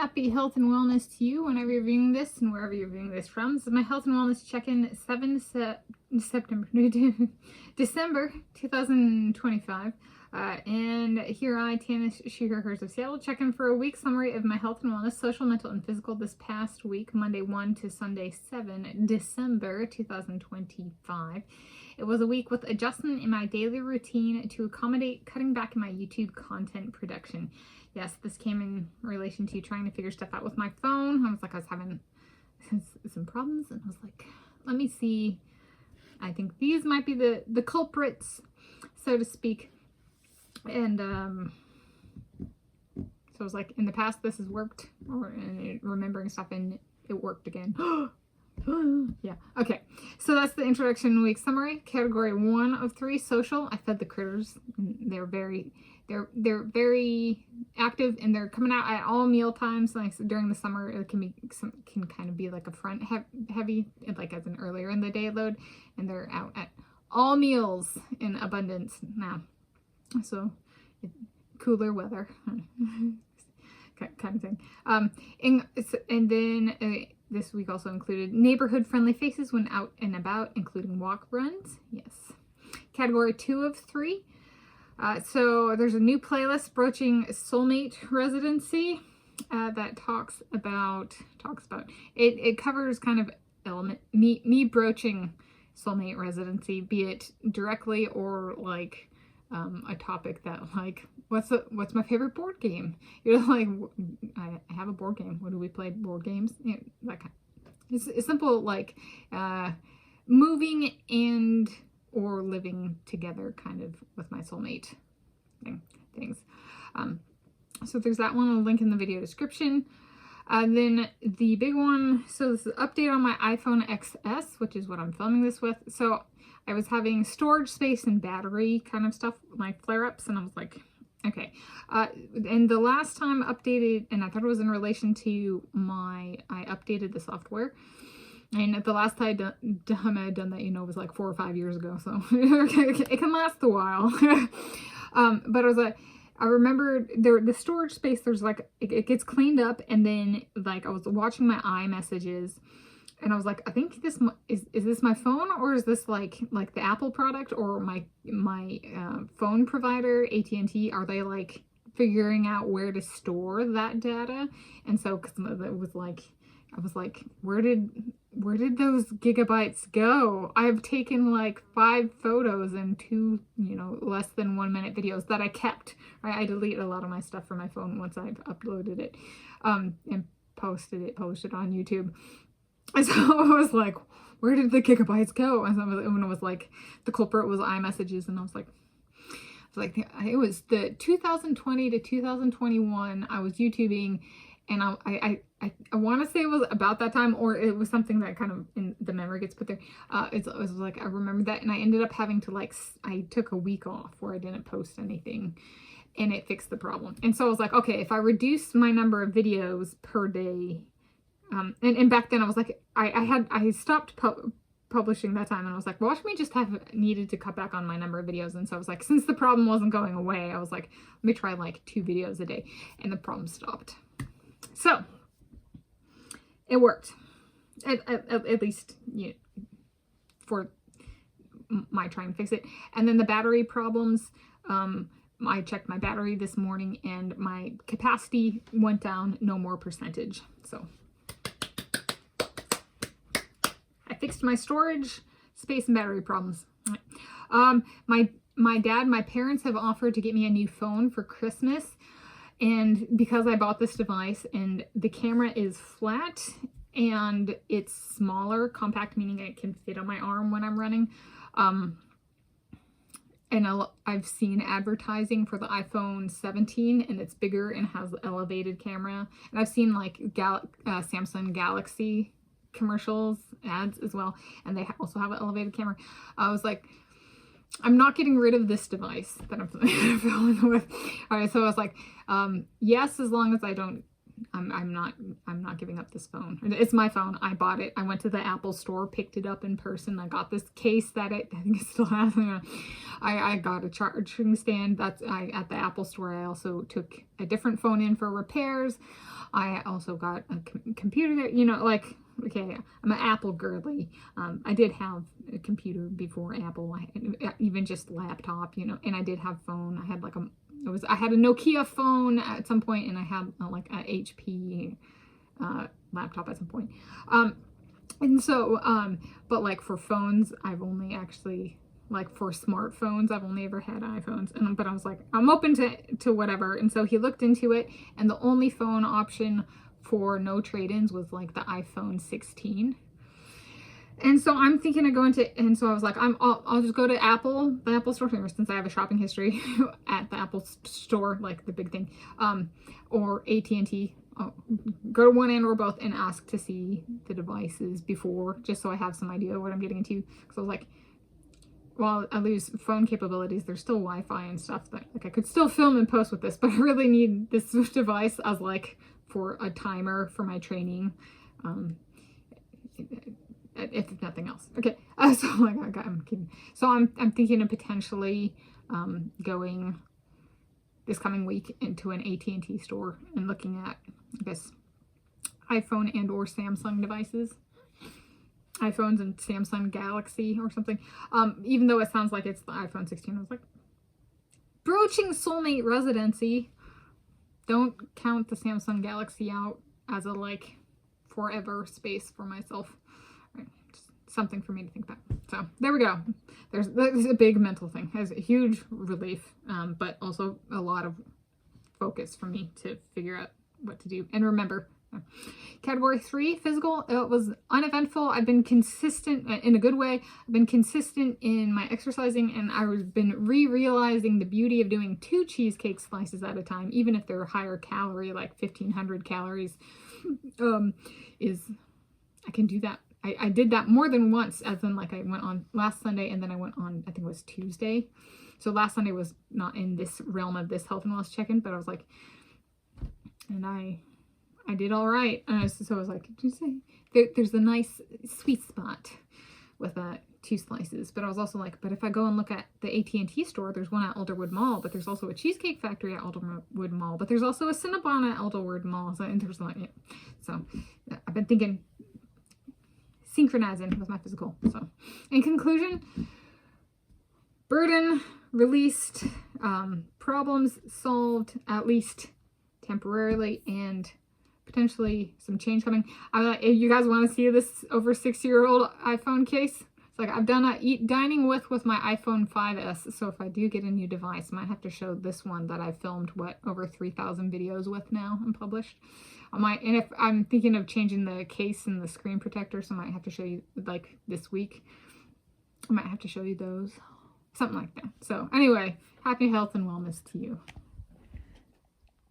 happy health and wellness to you whenever you're viewing this and wherever you're viewing this from. This is my health and wellness check-in December 2025. And here I, Tanis, she, her, hers of Seattle, check in for a week summary of my health and wellness, social, mental, and physical this past week, Monday 1 to Sunday 7 December 2025. It was a week with adjustment in my daily routine to accommodate cutting back in my YouTube content production. Yes, this came in relation to trying to figure stuff out with my phone. I was having some problems, and I was like, let me see. I think these might be the culprits, so to speak. And so I was like, in the past this has worked, or remembering stuff, and it worked again. Yeah, okay, so that's the introduction week summary. Category 1 of 3, social. I fed the critters, and they're very active, and they're coming out at all meal times. Like during the summer, it can kind of be like a front heavy, like as an earlier in the day load, and they're out at all meals in abundance now. So cooler weather kind of thing. And then this week also included neighborhood friendly faces when out and about, including walk runs. Yes. Category 2 of 3. So there's a new playlist, Broaching Soulmate Residency, that talks about it covers kind of me broaching soulmate residency, be it directly or like a topic that, like, what's my favorite board game? You're like, I have a board game. What do we play? Board games? You know, that kind of, it's simple, like moving and or living together, kind of with my soulmate things. So there's that one. I'll link in the video description. Then the big one. So this is an update on my iPhone XS, which is what I'm filming this with. So I was having storage space and battery kind of stuff, like flare-ups, and I was like, okay. And the last time I updated, and I thought it was in relation to I updated the software, and the last time I had done that, you know, was like 4 or 5 years ago, so it can last a while. But I remember the storage space, there's like, it gets cleaned up, and then like I was watching my iMessages, and I was like, I think this is this my phone, or is this like the Apple product, or my phone provider, AT&T, are they like figuring out where to store that data? And so, because it was like, I was like, where did those gigabytes go? I've taken like 5 photos and 2, you know, less than 1 minute videos that I kept. Right? I deleted a lot of my stuff from my phone once I've uploaded it, and posted it on YouTube. And so I was like, where did the gigabytes go? And when it was like, the culprit was iMessages, and I was like, it was the 2020 to 2021. I was YouTubing, and I want to say it was about that time, or it was something that kind of in the memory gets put there. It was like, I remember that, and I ended up having to I took a week off where I didn't post anything, and it fixed the problem. And so I was like, okay, if I reduce my number of videos per day, and back then I was like, I stopped publishing that time, and I was like, watch me just needed to cut back on my number of videos. And so I was like, since the problem wasn't going away, I was like, let me try like 2 videos a day, and the problem stopped. So it worked, at least, you know, for my trying to fix it. And then the battery problems, I checked my battery this morning, and my capacity went down no more percentage. So I fixed my storage space and battery problems. My parents have offered to get me a new phone for Christmas, and because I bought this device, and the camera is flat and it's smaller, compact, meaning it can fit on my arm when I'm running. And I've seen advertising for the iPhone 17, and it's bigger and has elevated camera. And I've seen like Samsung Galaxy commercials, ads as well, and they also have an elevated camera. I was like, I'm not getting rid of this device that I'm filming with. All right, so I was like, yes, as long as I don't I'm not giving up this phone. It's my phone. I bought it. I went to the Apple store, picked it up in person. I got this case that I think it still has. I got a charging stand. At the Apple store. I also took a different phone in for repairs. I also got a computer there. You know, like, okay, I'm an Apple girly. I did have a computer before Apple, even just laptop, you know, and I did have phone. I had like I had a Nokia phone at some point, and I had like a HP laptop at some point. And so, but like for phones, I've only actually, like for smartphones, I've only ever had iPhones. But I was like, I'm open to whatever. And so he looked into it, and the only phone option for no trade-ins was like the iPhone 16. And so I'm thinking of going to, and so I was like, I'll just go to the Apple store, since I have a shopping history at the Apple store, like the big thing, or AT&T. Go to one end or both and ask to see the devices before, just so I have some idea of what I'm getting into. Because I was like, well, I lose phone capabilities, there's still Wi-Fi and stuff that, like, I could still film and post with this, but I really need this device as like for a timer for my training. If nothing else. Okay, so like, I'm kidding. So I'm thinking of potentially going this coming week into an AT&T store and looking at, I guess, iPhone and or Samsung devices. iPhones and Samsung Galaxy or something. Even though it sounds like it's the iPhone 16, I was like, broaching soulmate residency. Don't count the Samsung Galaxy out as a like forever space for myself. Something for me to think about. So there we go. There's a big mental thing. Has a huge relief, but also a lot of focus for me to figure out what to do. And remember, category 3, physical. It was uneventful. I've been consistent in a good way. I've been consistent in my exercising, and I've been realizing the beauty of doing 2 cheesecake slices at a time, even if they're higher calorie, like 1,500 calories. I can do that. I did that more than once, as in like I went on last Sunday, and then I went on, I think it was Tuesday. So last Sunday was not in this realm of this health and wellness check-in, but I was like, and I did all right. So I was like, did you say there's a nice sweet spot with 2 slices? But I was also like, but if I go and look at the AT&T store, there's one at Alderwood Mall, but there's also a Cheesecake Factory at Alderwood Mall, but there's also a Cinnabon at Alderwood Mall. So, and there's like, yeah. So I've been thinking, synchronizing with my physical. So in conclusion, burden released, problems solved, at least temporarily, and potentially some change coming. You guys want to see this over 6-year-old iPhone case? It's like I've done dining with my iPhone 5S. So if I do get a new device, I might have to show this one that I filmed over 3,000 videos with now and published. And if I'm thinking of changing the case and the screen protector, so I might have to show you, like this week, I might have to show you those, something like that. So anyway, happy health and wellness to you.